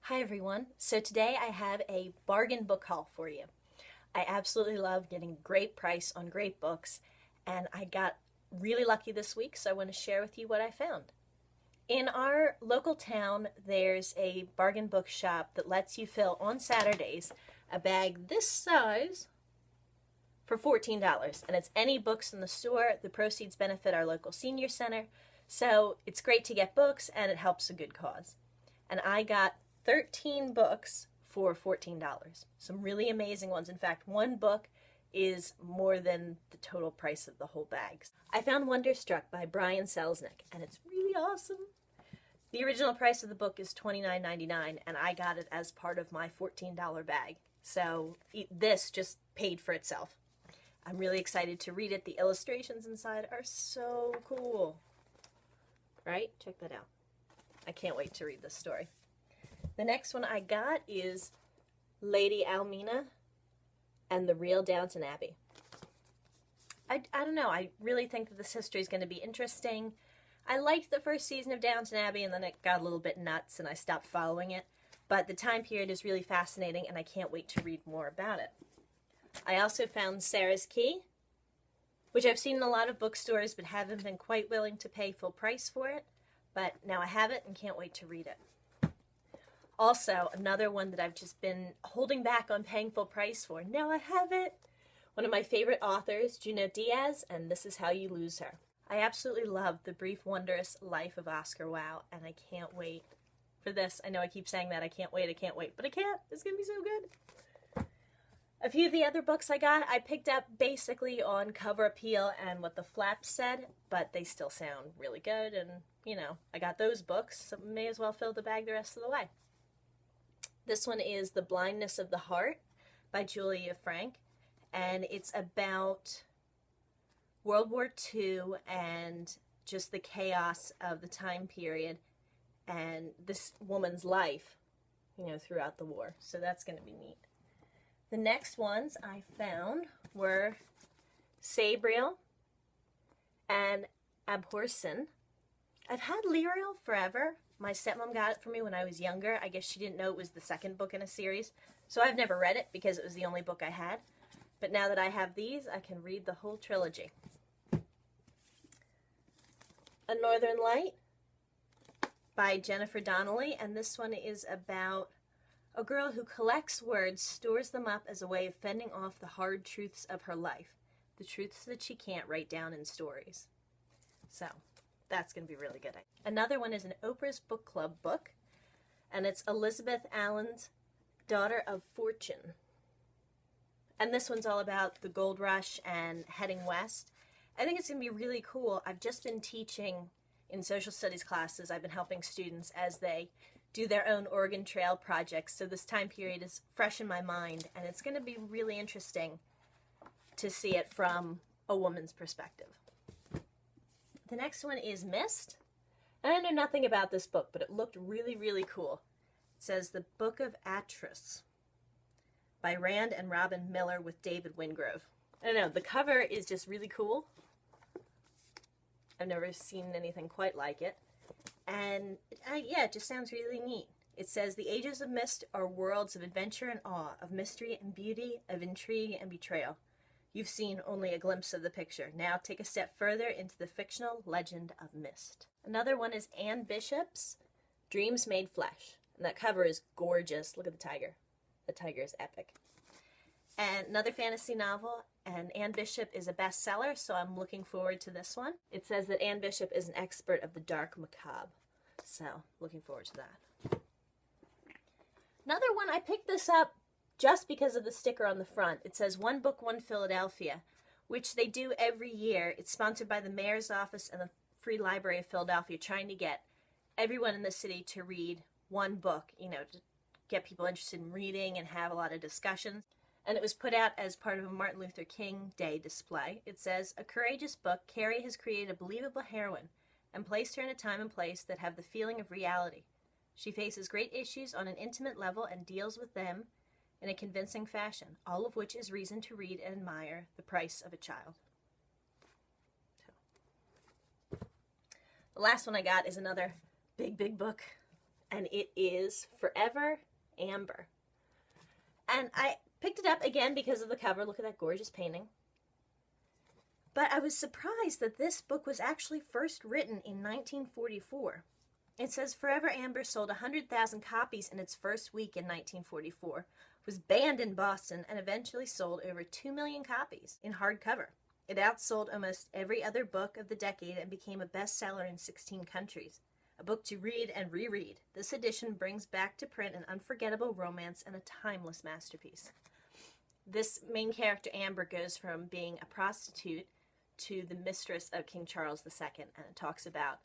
Hi everyone. So today I have a bargain book haul for you. I absolutely love getting great price on great books, and I got really lucky this week, so I want to share with you what I found. In our local town, there's a bargain book shop that lets you fill on Saturdays a bag this size for $14, and it's any books in the store. The proceeds benefit our local senior center, so it's great to get books and it helps a good cause. And I got 13 books for $14. Some really amazing ones. In fact, one book is more than the total price of the whole bag. I found Wonderstruck by Brian Selznick, and it's really awesome. The original price of the book is $29.99, and I got it as part of my $14 bag. So this just paid for itself. I'm really excited to read it. The illustrations inside are so cool. Right? Check that out. I can't wait to read this story. The next one I got is Lady Almina and the Real Downton Abbey. I don't know. I really think that this history is going to be interesting. I liked the first season of Downton Abbey, and then it got a little bit nuts and I stopped following it. But the time period is really fascinating, and I can't wait to read more about it. I also found Sarah's Key, which I've seen in a lot of bookstores but haven't been quite willing to pay full price for it. But now I have it and can't wait to read it. Also, another one that I've just been holding back on paying full price for. Now I have it. One of my favorite authors, Junot Diaz, and This Is How You Lose Her. I absolutely love The Brief Wondrous Life of Oscar Wilde, and I can't wait for this. I know I keep saying that, I can't wait, but I can't. It's going to be so good. A few of the other books I got, I picked up basically on cover appeal and what the flaps said, but they still sound really good, and, you know, I got those books, so may as well fill the bag the rest of the way. This one is The Blindness of the Heart by Julia Frank, and it's about World War II and just the chaos of the time period and this woman's life, you know, throughout the war. So that's going to be neat. The next ones I found were Sabriel and Abhorsen. I've had Liriel forever. My stepmom got it for me when I was younger. I guess she didn't know it was the second book in a series. So I've never read it because it was the only book I had. But now that I have these, I can read the whole trilogy. A Northern Light by Jennifer Donnelly. And this one is about a girl who collects words, stores them up as a way of fending off the hard truths of her life. The truths that she can't write down in stories. So that's going to be really good. Another one is an Oprah's Book Club book, and it's Elizabeth Allen's Daughter of Fortune. And this one's all about the gold rush and heading west. I think it's going to be really cool. I've just been teaching in social studies classes. I've been helping students as they do their own Oregon Trail projects, so this time period is fresh in my mind, and it's going to be really interesting to see it from a woman's perspective. The next one is Mist. And I know nothing about this book, but it looked really, really cool. It says The Book of Atris by Rand and Robin Miller with David Wingrove. I don't know, the cover is just really cool. I've never seen anything quite like it. And yeah, it just sounds really neat. It says, the ages of Mist are worlds of adventure and awe, of mystery and beauty, of intrigue and betrayal. You've seen only a glimpse of the picture. Now take a step further into the fictional legend of Mist. Another one is Anne Bishop's Dreams Made Flesh. And that cover is gorgeous. Look at the tiger. The tiger is epic. And another fantasy novel, and Anne Bishop is a bestseller, so I'm looking forward to this one. It says that Anne Bishop is an expert of the dark macabre. So, looking forward to that. Another one, I picked this up just because of the sticker on the front. It says One Book, One Philadelphia, which they do every year. It's sponsored by the Mayor's Office and the Free Library of Philadelphia, trying to get everyone in the city to read one book, you know, to get people interested in reading and have a lot of discussions. And it was put out as part of a Martin Luther King Day display. It says, a courageous book, Carrie has created a believable heroine and placed her in a time and place that have the feeling of reality. She faces great issues on an intimate level and deals with them in a convincing fashion, all of which is reason to read and admire The Price of a Child. The last one I got is another big book, and it is Forever Amber. And I picked it up again because of the cover. Look at that gorgeous painting. But I was surprised that this book was actually first written in 1944. It says Forever Amber sold 100,000 copies in its first week in 1944, was banned in Boston, and eventually sold over 2 million copies in hardcover. It outsold almost every other book of the decade and became a bestseller in 16 countries. A book to read and reread. This edition brings back to print an unforgettable romance and a timeless masterpiece. This main character, Amber, goes from being a prostitute to the mistress of King Charles II, and it talks about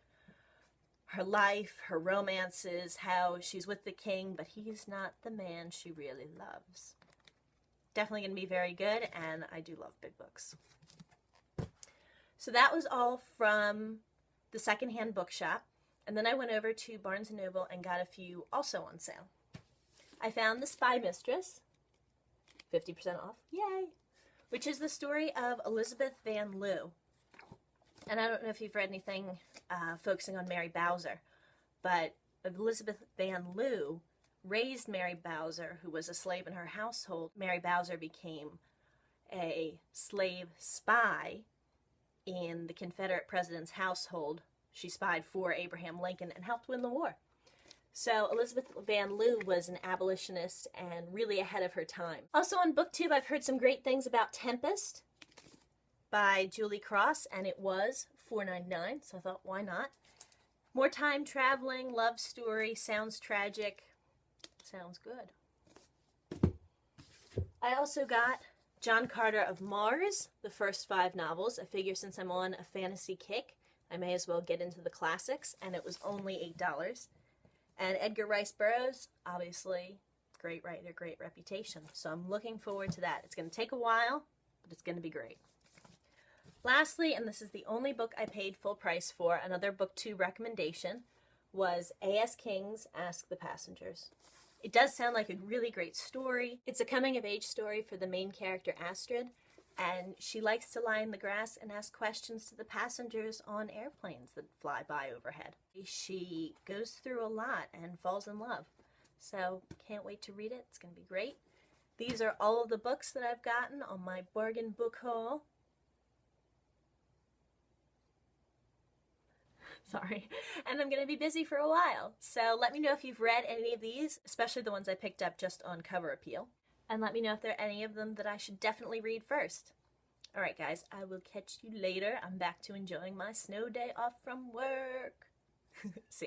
her life, her romances, how she's with the king, but he's not the man she really loves. Definitely going to be very good, and I do love big books. So that was all from the secondhand bookshop, and then I went over to Barnes & Noble and got a few also on sale. I found The Spy Mistress, 50% off, yay, which is the story of Elizabeth Van Lew. And I don't know if you've read anything focusing on Mary Bowser, but Elizabeth Van Lew raised Mary Bowser, who was a slave in her household. Mary Bowser became a slave spy in the Confederate president's household. She spied for Abraham Lincoln and helped win the war. So Elizabeth Van Lew was an abolitionist and really ahead of her time. Also on BookTube, I've heard some great things about Tempest by Julie Cross, and it was $4.99, so I thought, why not? More time traveling, love story, sounds tragic, sounds good. I also got John Carter of Mars, the first 5 novels. I figure since I'm on a fantasy kick, I may as well get into the classics, and it was only $8. And Edgar Rice Burroughs, obviously, great writer, great reputation. So I'm looking forward to that. It's going to take a while, but it's going to be great. Lastly, and this is the only book I paid full price for, another BookTube recommendation, was A.S. King's Ask the Passengers. It does sound like a really great story. It's a coming-of-age story for the main character, Astrid, and she likes to lie in the grass and ask questions to the passengers on airplanes that fly by overhead. She goes through a lot and falls in love. So, can't wait to read it. It's going to be great. These are all of the books that I've gotten on my bargain book haul. Sorry. And I'm going to be busy for a while. So let me know if you've read any of these, especially the ones I picked up just on cover appeal. And let me know if there are any of them that I should definitely read first. Alright guys, I will catch you later. I'm back to enjoying my snow day off from work. See ya.